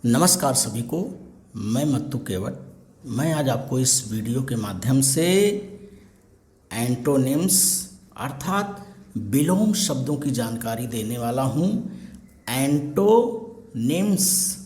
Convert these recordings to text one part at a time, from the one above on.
नमस्कार सभी को। मैं मत्तू केवट। मैं आज आपको इस वीडियो के माध्यम से एंटोनिम्स अर्थात विलोम शब्दों की जानकारी देने वाला हूँ। Antonyms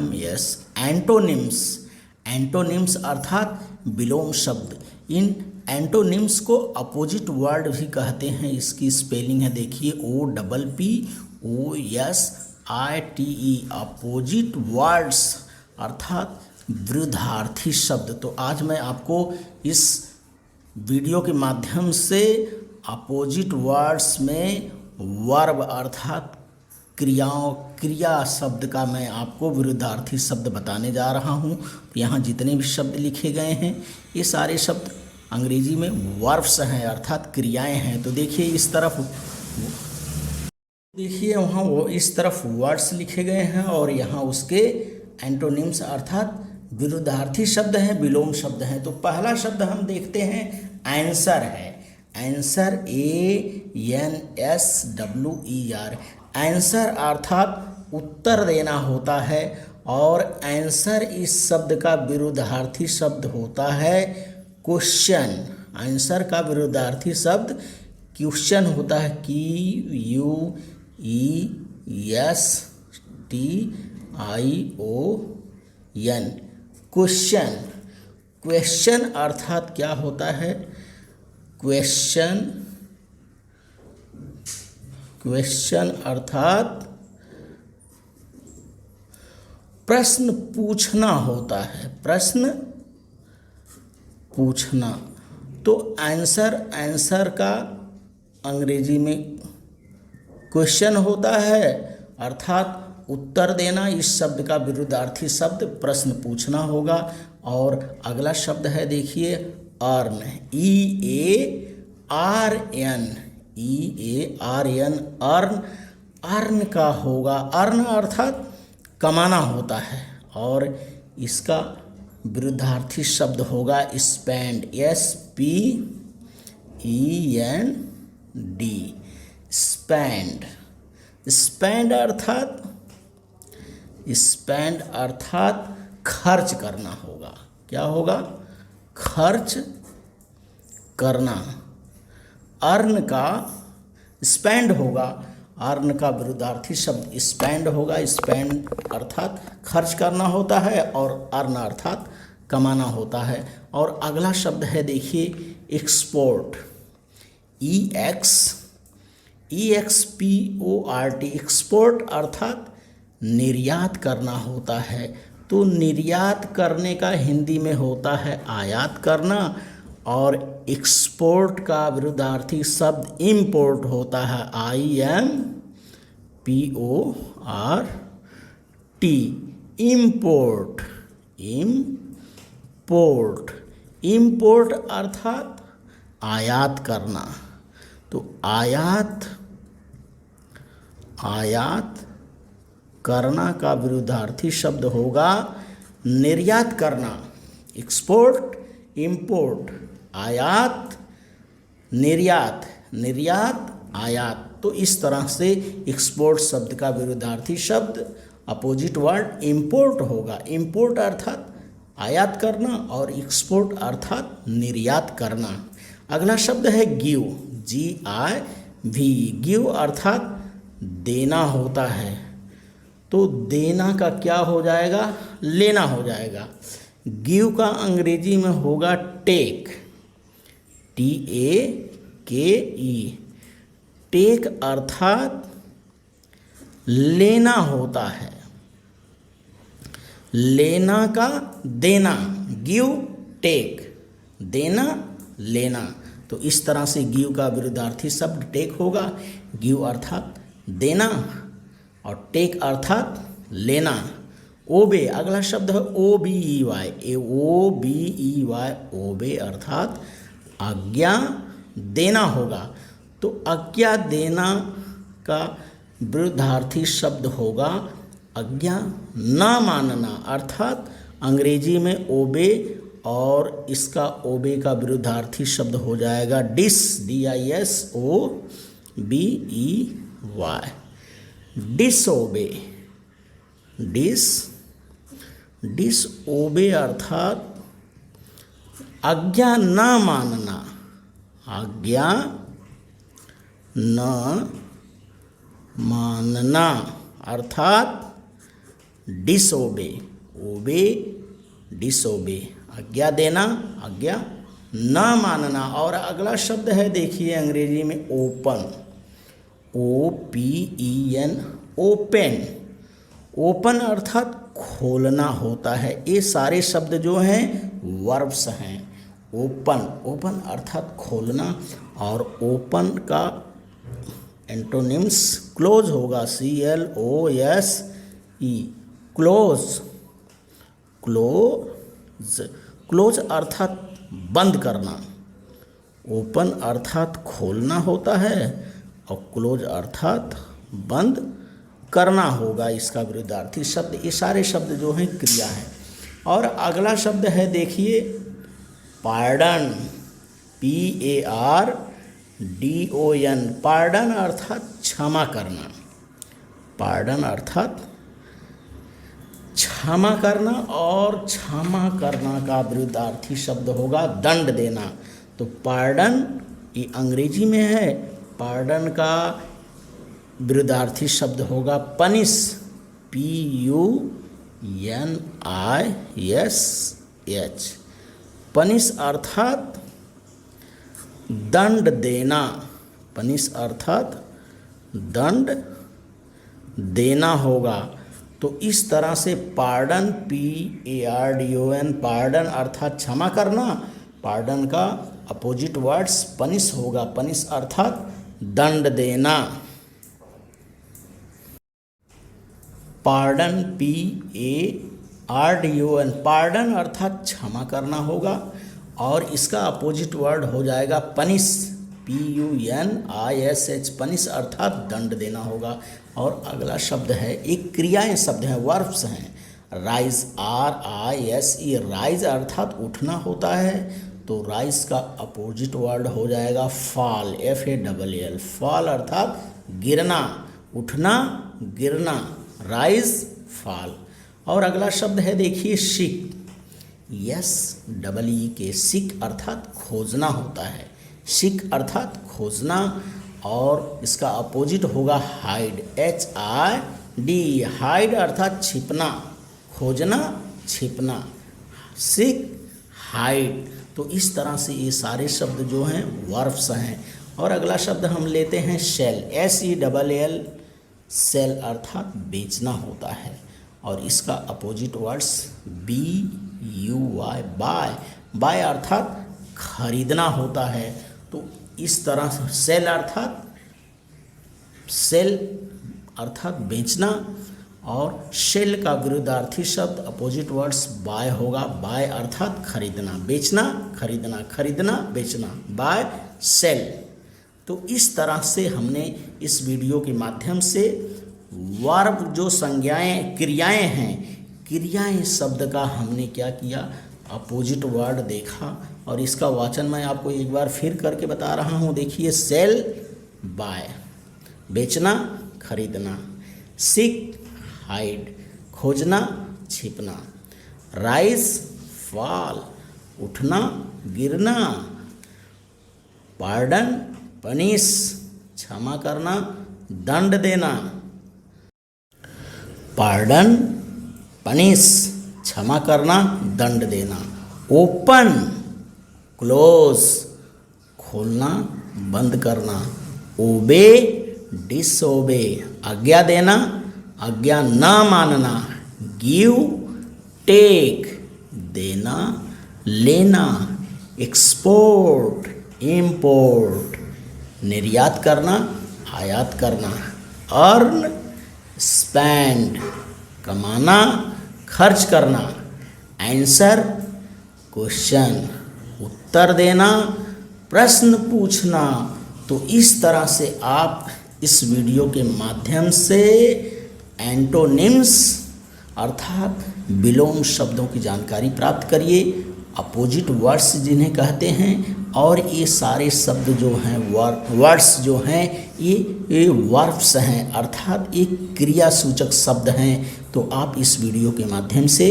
ANTONYMS antonyms. एंटोनिम्स अर्थात विलोम शब्द। इन एंटोनिम्स को अपोजिट वर्ड भी कहते हैं। इसकी स्पेलिंग है, देखिए, OPPOSITE अपोजिट वर्ड्स अर्थात विरुद्धार्थी शब्द। तो आज मैं आपको इस वीडियो के माध्यम से अपोजिट वर्ड्स में वर्ब अर्थात क्रिया शब्द का मैं आपको विरुद्धार्थी शब्द बताने जा रहा हूँ। यहाँ जितने भी शब्द लिखे गए हैं ये सारे शब्द अंग्रेजी में वर्ब्स हैं अर्थात क्रियाएं हैं। तो देखिए इस तरफ, देखिए वहाँ वो इस तरफ वर्ड्स लिखे गए हैं और यहाँ उसके एंटोनिम्स अर्थात विरुद्धार्थी शब्द हैं, विलोम शब्द हैं। तो पहला शब्द हम देखते हैं, आंसर है। Answer ANSWER। आंसर अर्थात उत्तर देना होता है और आंसर इस शब्द का विरुद्धार्थी शब्द होता है क्वेश्चन। आंसर का विरुद्धार्थी शब्द क्वेश्चन होता है, QUESTION क्वेश्चन। क्वेश्चन अर्थात क्या होता है? क्वेश्चन अर्थात प्रश्न पूछना होता है, प्रश्न पूछना। तो आंसर का अंग्रेजी में क्वेश्चन होता है अर्थात उत्तर देना। इस शब्द का विरुद्धार्थी शब्द प्रश्न पूछना होगा। और अगला शब्द है, देखिए, अर्न। EARN earn. अर्न का होगा, अर्न अर्थात कमाना होता है और इसका विरुद्धार्थी शब्द होगा स्पेंड। SPEND spend. स्पेंड अर्थात खर्च करना होगा। क्या होगा? खर्च करना। अर्न का स्पेंड होगा, अर्न का विरुद्धार्थी शब्द स्पेंड होगा। स्पेंड अर्थात खर्च करना होता है और अर्न अर्थात कमाना होता है। और अगला शब्द है, देखिए, एक्सपोर्ट। EXPORT एक्सपोर्ट अर्थात निर्यात करना होता है। तो निर्यात करने का हिंदी में होता है आयात करना और एक्सपोर्ट का विरुद्धार्थी शब्द इंपोर्ट होता है, IMPORT इंपोर्ट। इंपोर्ट अर्थात आयात करना। तो आयात करना का विरुद्धार्थी शब्द होगा निर्यात करना। एक्सपोर्ट, इंपोर्ट, आयात, निर्यात, आयात। तो इस तरह से एक्सपोर्ट शब्द का विरुद्धार्थी शब्द अपोजिट वर्ड इंपोर्ट होगा। इंपोर्ट अर्थात आयात करना और एक्सपोर्ट अर्थात निर्यात करना। अगला शब्द है गिव। GIV गिव अर्थात देना होता है। तो देना का क्या हो जाएगा? लेना हो जाएगा। गिव का अंग्रेजी में होगा टेक। TAKE टेक अर्थात लेना होता है। लेना का देना, गिव टेक, देना लेना। तो इस तरह से गिव का विरुद्धार्थी शब्द टेक होगा। गिव अर्थात देना और टेक अर्थात लेना। ओबे अगला शब्द है, OBEY। ओबे अर्थात आज्ञा देना होगा। तो आज्ञा देना का विरुद्धार्थी शब्द होगा आज्ञा ना मानना अर्थात अंग्रेजी में ओबे और इसका ओबे का विरुद्धार्थी शब्द हो जाएगा dis, DISO B E Y. Disobey, disobey अर्थात आज्ञा न मानना, आज्ञा न मानना अर्थात डिसओबे, ओबे डिसओबे, आज्ञा देना, आज्ञा न मानना। और अगला शब्द है देखिए अंग्रेजी में ओपन, OPEN, ओपन। ओपन अर्थात खोलना होता है। ये सारे शब्द जो हैं वर्ब्स हैं। ओपन, ओपन अर्थात खोलना, और ओपन का एंटोनिम्स क्लोज होगा, CLOSE, क्लोज। क्लोज, क्लोज अर्थात बंद करना। ओपन अर्थात खोलना होता है और क्लोज अर्थात बंद करना होगा इसका विरुद्धार्थी शब्द। ये सारे शब्द जो हैं क्रिया हैं। और अगला शब्द है देखिए पार्डन, PARDON, पार्डन अर्थात क्षमा करना। पार्डन अर्थात क्षमा करना, और क्षमा करना का विरुद्धार्थी शब्द होगा दंड देना। तो पार्डन ये अंग्रेजी में है, पार्डन का विरुद्धार्थी शब्द होगा पनिश, PUNISH। पनिश अर्थात दंड देना, पनिश अर्थात दंड देना होगा। तो इस तरह से पार्डन, PARDON, पार्डन अर्थात क्षमा करना, पार्डन का अपोजिट वर्ड्स पनिश होगा, पनिश अर्थात दंड देना। पार्डन, PARDON, पार्डन अर्थात क्षमा करना होगा, और इसका अपोजिट वर्ड हो जाएगा पनिश, PUNISH, पनिश अर्थात दंड देना होगा। और अगला शब्द है, एक क्रियाएं शब्द हैं, वर्ब्स हैं। राइज, RISE, राइज अर्थात उठना होता है, तो राइज का अपोजिट वर्ड हो जाएगा फॉल, FALL, फॉल अर्थात गिरना, उठना, गिरना, राइज, फॉल। और अगला शब्द है देखिए सीक, SEEK, सीक अर्थात खोजना होता है, सीक अर्थात खोजना, और इसका अपोजिट होगा हाइड, HID, हाइड अर्थात छिपना, खोजना, छिपना, सीक, हाइड। तो इस तरह से ये सारे शब्द जो हैं वर्ब्स हैं। और अगला शब्द हम लेते हैं सेल, SELL, सेल अर्थात बेचना होता है, और इसका opposite words BUY, buy, buy अर्थात खरीदना होता है। तो इस तरह से सेल अर्थात बेचना, और सेल का विरुद्धार्थी शब्द अपोजिट वर्ड्स बाय होगा, बाय अर्थात खरीदना, बेचना, खरीदना, खरीदना, बेचना, बाय, सेल। तो इस तरह से हमने इस वीडियो के माध्यम से वर्ब जो संज्ञाएं, क्रियाएं हैं, क्रियाएं शब्द का हमने क्या किया, अपोजिट वर्ड देखा। और इसका वाचन मैं आपको एक बार फिर करके बता रहा हूँ। देखिए सेल, बाय, बेचना, खरीदना, सीक, हाइड, खोजना, छिपना, राइज, फॉल, उठना, गिरना, पार्डन, पनिश, क्षमा करना, दंड देना। पार्डन, पनिश, क्षमा करना, दंड देना। ओपन, क्लोज, खोलना, बंद करना। ओबे, डिसओबे, आज्ञा देना, आज्ञा न मानना। गिव, टेक, देना, लेना। एक्सपोर्ट, इम्पोर्ट, निर्यात करना, आयात करना। अर्न, स्पेंड, कमाना, खर्च करना। आंसर, क्वेश्चन, उत्तर देना, प्रश्न पूछना। तो इस तरह से आप इस वीडियो के माध्यम से एंटोनिम्स अर्थात विलोम शब्दों की जानकारी प्राप्त करिए। अपोजिट वर्ड्स जिन्हें कहते हैं और ये सारे शब्द जो हैं वर्ड्स जो हैं ये वर्ब्स हैं, अर्थात ये क्रियासूचक शब्द हैं। तो आप इस वीडियो के माध्यम से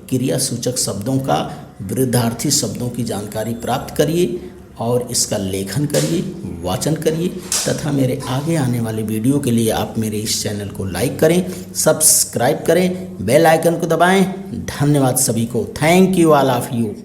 क्रियासूचक शब्दों का, विरुद्धार्थी शब्दों की जानकारी प्राप्त करिए और इसका लेखन करिए, वाचन करिए तथा मेरे आगे आने वाले वीडियो के लिए आप मेरे इस चैनल को लाइक करें, सब्सक्राइब करें, बेल आइकन को दबाएं। धन्यवाद सभी को। Thank you all of you.